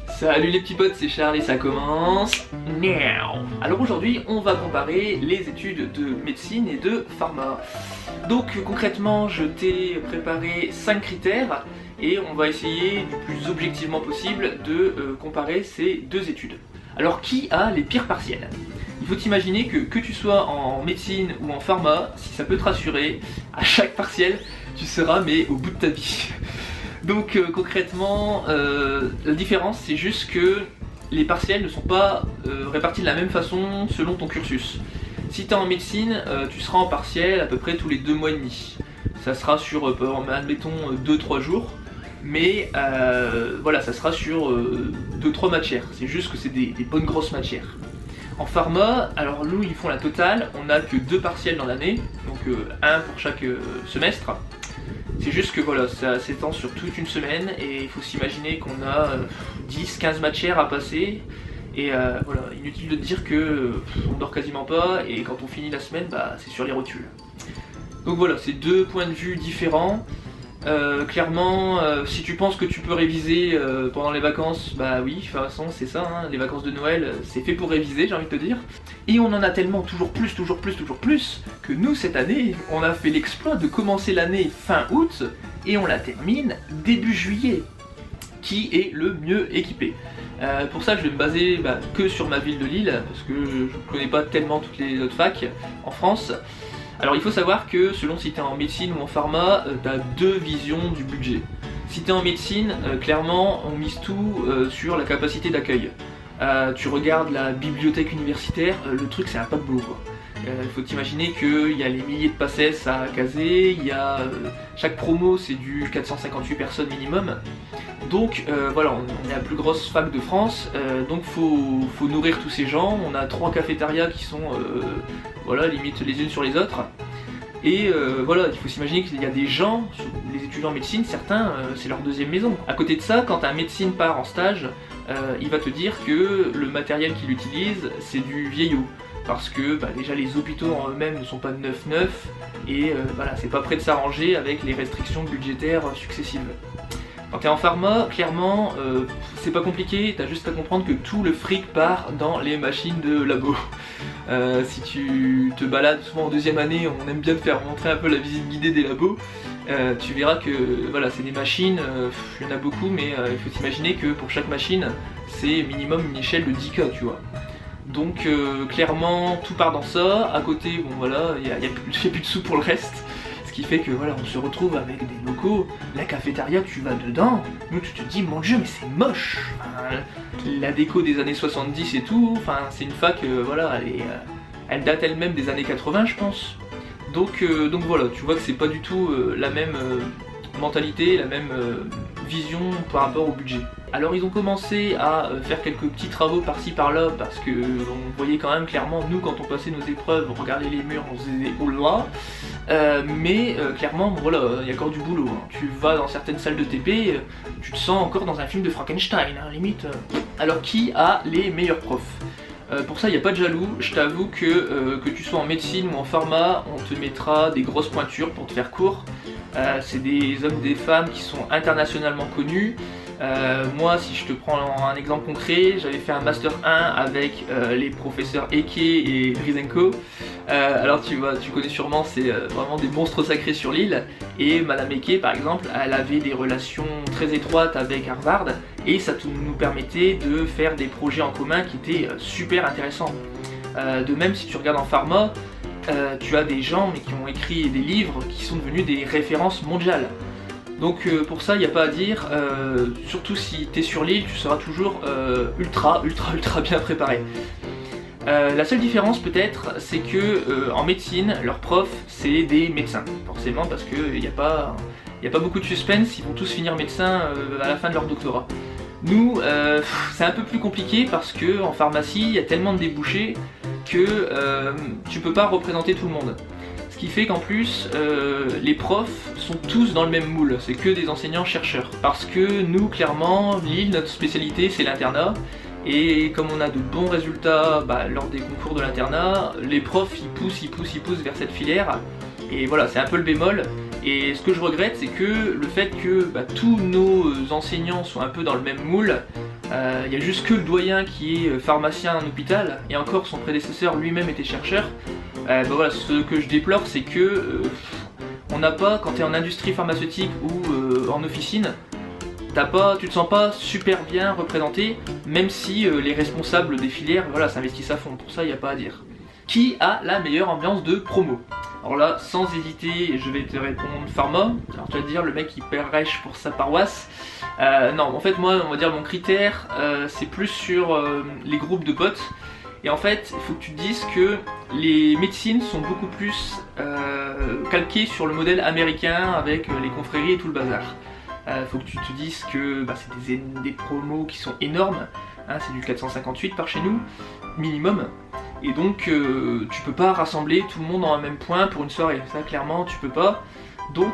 Salut les petits potes, c'est Charles et ça commence. Alors aujourd'hui, on va comparer les études de médecine et de pharma. Donc concrètement, je t'ai préparé 5 critères et on va essayer du plus objectivement possible de comparer ces deux études. Alors qui a les pires partiels? Il faut t'imaginer que tu sois en médecine ou en pharma, si ça peut te rassurer, à chaque partiel, tu seras mais au bout de ta vie. Donc concrètement, la différence c'est juste que les partiels ne sont pas répartis de la même façon selon ton cursus. Si tu es en médecine, tu seras en partiel à peu près tous les 2 mois et demi. Ça sera sur, admettons, 2-3 jours, mais voilà, ça sera sur 2-3 matières. C'est juste que c'est des bonnes grosses matières. En pharma, alors nous ils font la totale, on n'a que 2 partiels dans l'année, donc un pour chaque semestre. C'est juste que voilà, ça s'étend sur toute une semaine et il faut s'imaginer qu'on a 10-15 matières à passer. Et voilà, inutile de dire que on dort quasiment pas et quand on finit la semaine, bah, c'est sur les rotules. Donc voilà, c'est 2 points de vue différents. Clairement, si tu penses que tu peux réviser pendant les vacances, bah oui, de toute façon c'est ça, hein, les vacances de Noël, c'est fait pour réviser, j'ai envie de te dire. Et on en a tellement toujours plus, que nous cette année, on a fait l'exploit de commencer l'année fin août et on la termine début juillet. Qui est le mieux équipé? Pour ça je vais me baser que sur ma ville de Lille, parce que je ne connais pas tellement toutes les autres facs en France. Alors il faut savoir que selon si tu es en médecine ou en pharma, tu as 2 visions du budget. Si tu es en médecine, clairement on mise tout sur la capacité d'accueil. Tu regardes la bibliothèque universitaire, le truc c'est un paquebot quoi. Il faut t'imaginer qu'il y a les milliers de passesses à caser, il y a chaque promo c'est du 458 personnes minimum. Donc voilà, on est la plus grosse fac de France, donc faut nourrir tous ces gens. On a 3 cafétérias qui sont voilà, limite les unes sur les autres. Et voilà, il faut s'imaginer qu'il y a des gens, les étudiants en médecine, certains, c'est leur deuxième maison. À côté de ça, quand un médecin part en stage, il va te dire que le matériel qu'il utilise, c'est du vieillot. Parce que déjà les hôpitaux en eux-mêmes ne sont pas neuf et voilà, c'est pas prêt de s'arranger avec les restrictions budgétaires successives. Quand t'es en pharma, clairement, c'est pas compliqué, t'as juste à comprendre que tout le fric part dans les machines de labo. Si tu te balades souvent en 2e année, on aime bien te faire montrer un peu la visite guidée des labos. Tu verras que voilà, c'est des machines, il y en a beaucoup, mais il faut t'imaginer que pour chaque machine, c'est minimum une échelle de 10K, tu vois. Donc clairement, tout part dans ça. À côté, bon voilà, il n'y a plus de sous pour le reste. Ce qui fait que voilà, on se retrouve avec des locaux, la cafétéria, tu vas dedans, nous tu te dis mon dieu mais c'est moche, enfin, la déco des années 70 et tout, enfin c'est une fac, voilà, elle date elle-même des années 80 je pense. Donc voilà, tu vois que c'est pas du tout la même mentalité, la même vision par rapport au budget. Alors ils ont commencé à faire quelques petits travaux par-ci par-là parce que on voyait quand même clairement, nous quand on passait nos épreuves, on regardait les murs, on se disait oh là. Mais clairement, bon, voilà, il y a encore du boulot. Hein. Tu vas dans certaines salles de TP, tu te sens encore dans un film de Frankenstein, hein, limite. Alors qui a les meilleurs profs? Pour ça, il n'y a pas de jaloux. Je t'avoue que tu sois en médecine ou en pharma, on te mettra des grosses pointures pour te faire court. C'est des hommes et des femmes qui sont internationalement connus. Moi, si je te prends un exemple concret, j'avais fait un Master 1 avec les professeurs Eke et Grisenko. Alors tu connais sûrement, c'est vraiment des monstres sacrés sur l'île. Et Madame Eke, par exemple, elle avait des relations très étroites avec Harvard et ça nous permettait de faire des projets en commun qui étaient super intéressants. De même, si tu regardes en pharma, tu as des gens mais qui ont écrit des livres qui sont devenus des références mondiales. Donc pour ça, il n'y a pas à dire, surtout si tu es sur l'île, tu seras toujours ultra bien préparé. La seule différence peut-être, c'est que en médecine, leurs profs, c'est des médecins, forcément, parce qu'il n'y a pas beaucoup de suspense, ils vont tous finir médecins à la fin de leur doctorat. Nous, c'est un peu plus compliqué parce que en pharmacie, il y a tellement de débouchés que tu peux pas représenter tout le monde. Ce qui fait qu'en plus, les profs sont tous dans le même moule, c'est que des enseignants-chercheurs. Parce que nous, clairement, Lille, notre spécialité, c'est l'internat. Et comme on a de bons résultats lors des concours de l'internat, les profs ils poussent vers cette filière. Et voilà, c'est un peu le bémol. Et ce que je regrette, c'est que le fait que tous nos enseignants soient un peu dans le même moule, Il y a juste que le doyen qui est pharmacien en hôpital, et encore son prédécesseur lui-même était chercheur. Voilà, ce que je déplore, c'est que on n'a pas, quand tu es en industrie pharmaceutique ou en officine, tu te sens pas super bien représenté, même si les responsables des filières voilà, s'investissent à fond, pour ça il n'y a pas à dire. Qui a la meilleure ambiance de promo? Alors là, sans hésiter, je vais te répondre pharma. Alors tu vas te dire, le mec il prêche pour sa paroisse. Non, en fait moi, on va dire mon critère, c'est plus sur les groupes de potes. Et en fait, il faut que tu te dises que les médecines sont beaucoup plus calquées sur le modèle américain avec les confréries et tout le bazar. Faut que tu te dises que c'est des promos qui sont énormes, hein, c'est du 458 par chez nous, minimum. Et donc tu peux pas rassembler tout le monde en un même point pour une soirée, ça clairement tu peux pas. Donc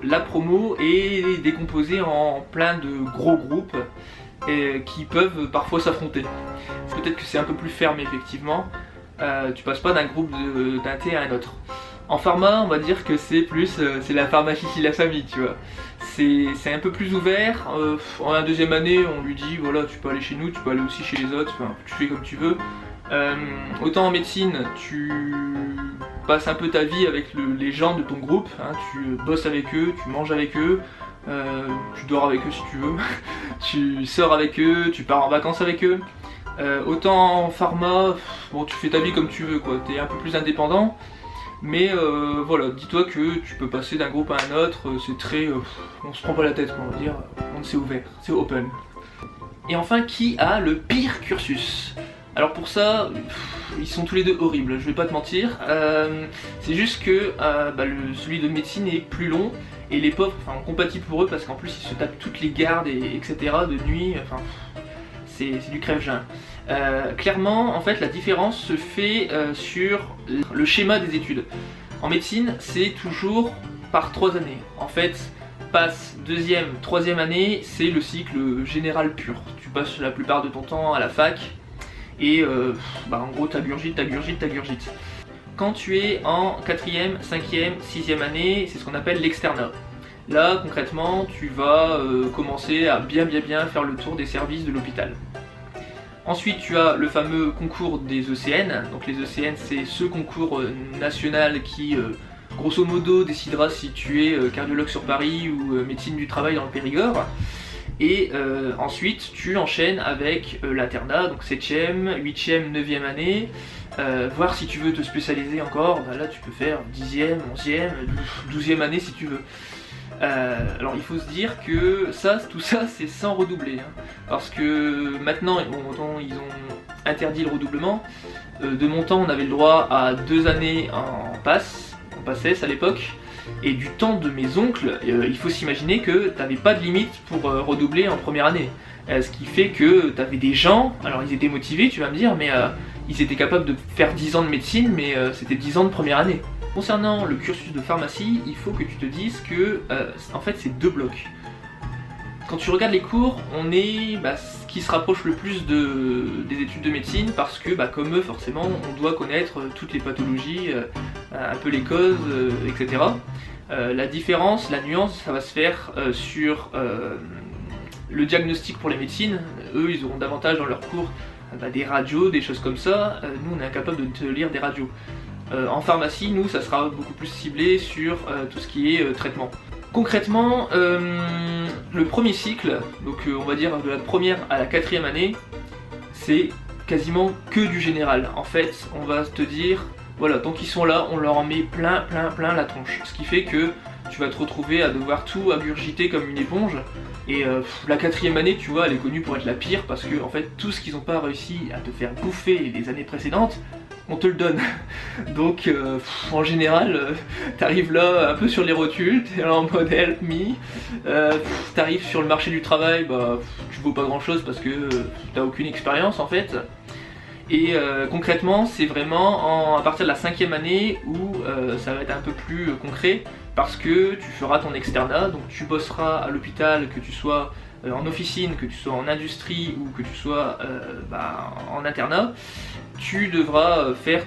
la promo est décomposée en plein de gros groupes qui peuvent parfois s'affronter. Peut-être que c'est un peu plus fermé effectivement, tu passes pas d'un groupe d'un thé à un autre. En pharma, on va dire que c'est plus c'est la pharmacie, la famille, tu vois. C'est un peu plus ouvert. En la deuxième année, on lui dit voilà, tu peux aller chez nous, tu peux aller aussi chez les autres, enfin, tu fais comme tu veux. Autant en médecine, tu passes un peu ta vie avec les gens de ton groupe, hein, tu bosses avec eux, tu manges avec eux, tu dors avec eux si tu veux, tu sors avec eux, tu pars en vacances avec eux. Autant en pharma, bon, tu fais ta vie comme tu veux, quoi, t'es un peu plus indépendant. Mais voilà, dis-toi que tu peux passer d'un groupe à un autre, c'est très... on se prend pas la tête, on va dire, c'est ouvert, c'est open. Et enfin, qui a le pire cursus? Alors pour ça, ils sont tous les deux horribles, je vais pas te mentir. C'est juste que celui de médecine est plus long, et les pauvres, enfin compatible pour eux, parce qu'en plus ils se tapent toutes les gardes, etc. de nuit, enfin... c'est du crève-jeun. Clairement, en fait, la différence se fait sur le schéma des études. En médecine, c'est toujours par 3 années. En fait, passe deuxième, troisième année, c'est le cycle général pur. Tu passes la plupart de ton temps à la fac, et en gros, t'agurgites. Quand tu es en 4e, 5e, 6e année, c'est ce qu'on appelle l'externat. Là, concrètement, tu vas commencer à bien faire le tour des services de l'hôpital. Ensuite, tu as le fameux concours des ECN. Donc les ECN, c'est ce concours national qui, grosso modo, décidera si tu es cardiologue sur Paris ou médecine du travail dans le Périgord. Et ensuite, tu enchaînes avec l'internat, donc 7e, 8e, 9e année. Voir si tu veux te spécialiser encore, là tu peux faire 10e, 11e, 12e année si tu veux. Alors il faut se dire que tout ça c'est sans redoubler, hein, parce que maintenant, ils ont interdit le redoublement. De mon temps, on avait le droit à 2 années en PACES à l'époque, et du temps de mes oncles, il faut s'imaginer que t'avais pas de limite pour redoubler en première année. Ce qui fait que t'avais des gens, alors ils étaient motivés, tu vas me dire, mais ils étaient capables de faire 10 ans de médecine, mais c'était 10 ans de première année. Concernant le cursus de pharmacie, il faut que tu te dises que en fait c'est 2 blocs. Quand tu regardes les cours, on est ce qui se rapproche le plus des études de médecine, parce que comme eux forcément on doit connaître toutes les pathologies, un peu les causes, etc. La différence, la nuance, ça va se faire sur le diagnostic pour les médecines. Eux ils auront davantage dans leurs cours des radios, des choses comme ça. Nous on est incapable de te lire des radios. En pharmacie, nous, ça sera beaucoup plus ciblé sur tout ce qui est traitement. Concrètement, le premier cycle, donc on va dire de la première à la 4e année, c'est quasiment que du général. En fait, on va te dire, voilà, tant qu'ils sont là, on leur en met plein la tronche. Ce qui fait que tu vas te retrouver à devoir tout agurgiter comme une éponge. Et la 4e année, tu vois, elle est connue pour être la pire, parce que en fait, tout ce qu'ils n'ont pas réussi à te faire bouffer les années précédentes, on te le donne. Donc en général, t'arrives là un peu sur les rotules, t'es là en mode help me, t'arrives sur le marché du travail, tu vaux pas grand chose parce que t'as aucune expérience en fait. Et concrètement, c'est vraiment à partir de la 5e année où ça va être un peu plus concret, parce que tu feras ton externat, donc tu bosseras à l'hôpital, que tu sois en officine, que tu sois en industrie ou que tu sois en internat. Tu devras faire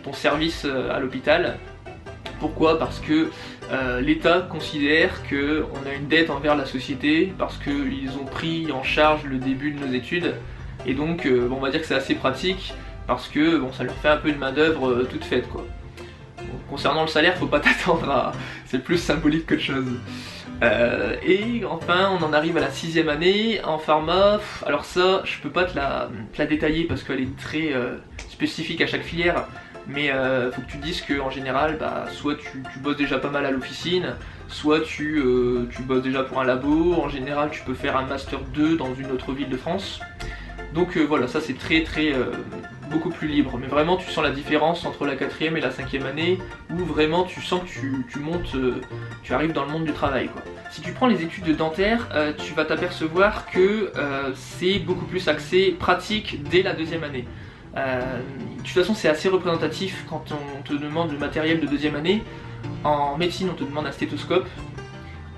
ton service à l'hôpital Pourquoi? Parce que l'État considère qu'on a une dette envers la société, parce qu'ils ont pris en charge le début de nos études, et donc bon, on va dire que c'est assez pratique, parce que bon, ça leur fait un peu une main d'œuvre toute faite quoi. Bon, concernant le salaire, faut pas t'attendre à... c'est plus symbolique qu'autre chose. Et enfin, on en arrive à la 6ème année en pharma. Alors ça, je peux pas te la détailler parce qu'elle est très spécifique à chaque filière. Mais faut que tu te dises qu'en général, bah, soit tu bosses déjà pas mal à l'officine, soit tu bosses déjà pour un labo. En général, tu peux faire un master 2 dans une autre ville de France. Donc voilà, ça c'est beaucoup plus libre. Mais vraiment, tu sens la différence entre la 4ème et la 5ème année, où vraiment tu sens que tu montes, tu arrives dans le monde du travail, quoi. Si tu prends les études de dentaire, tu vas t'apercevoir que c'est beaucoup plus axé pratique dès la 2ème année. De toute façon, c'est assez représentatif quand on te demande le matériel de 2ème année. En médecine, on te demande un stéthoscope.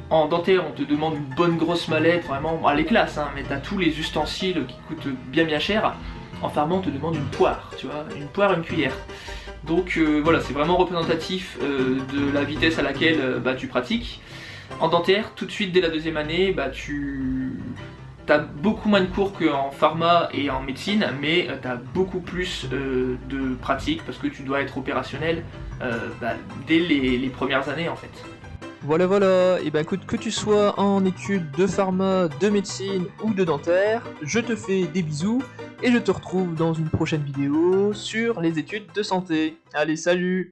En dentaire, on te demande une bonne grosse mallette, vraiment, les classes, hein, mais t'as tous les ustensiles qui coûtent bien cher. En pharma, on te demande une poire, tu vois, une poire, une cuillère. Donc voilà, c'est vraiment représentatif de la vitesse à laquelle tu pratiques. En dentaire, tout de suite dès la 2ème année, tu as beaucoup moins de cours qu'en pharma et en médecine, mais tu as beaucoup plus de pratique parce que tu dois être opérationnel dès les premières années en fait. Voilà, et ben écoute, que tu sois en études de pharma, de médecine ou de dentaire, je te fais des bisous et je te retrouve dans une prochaine vidéo sur les études de santé. Allez, salut!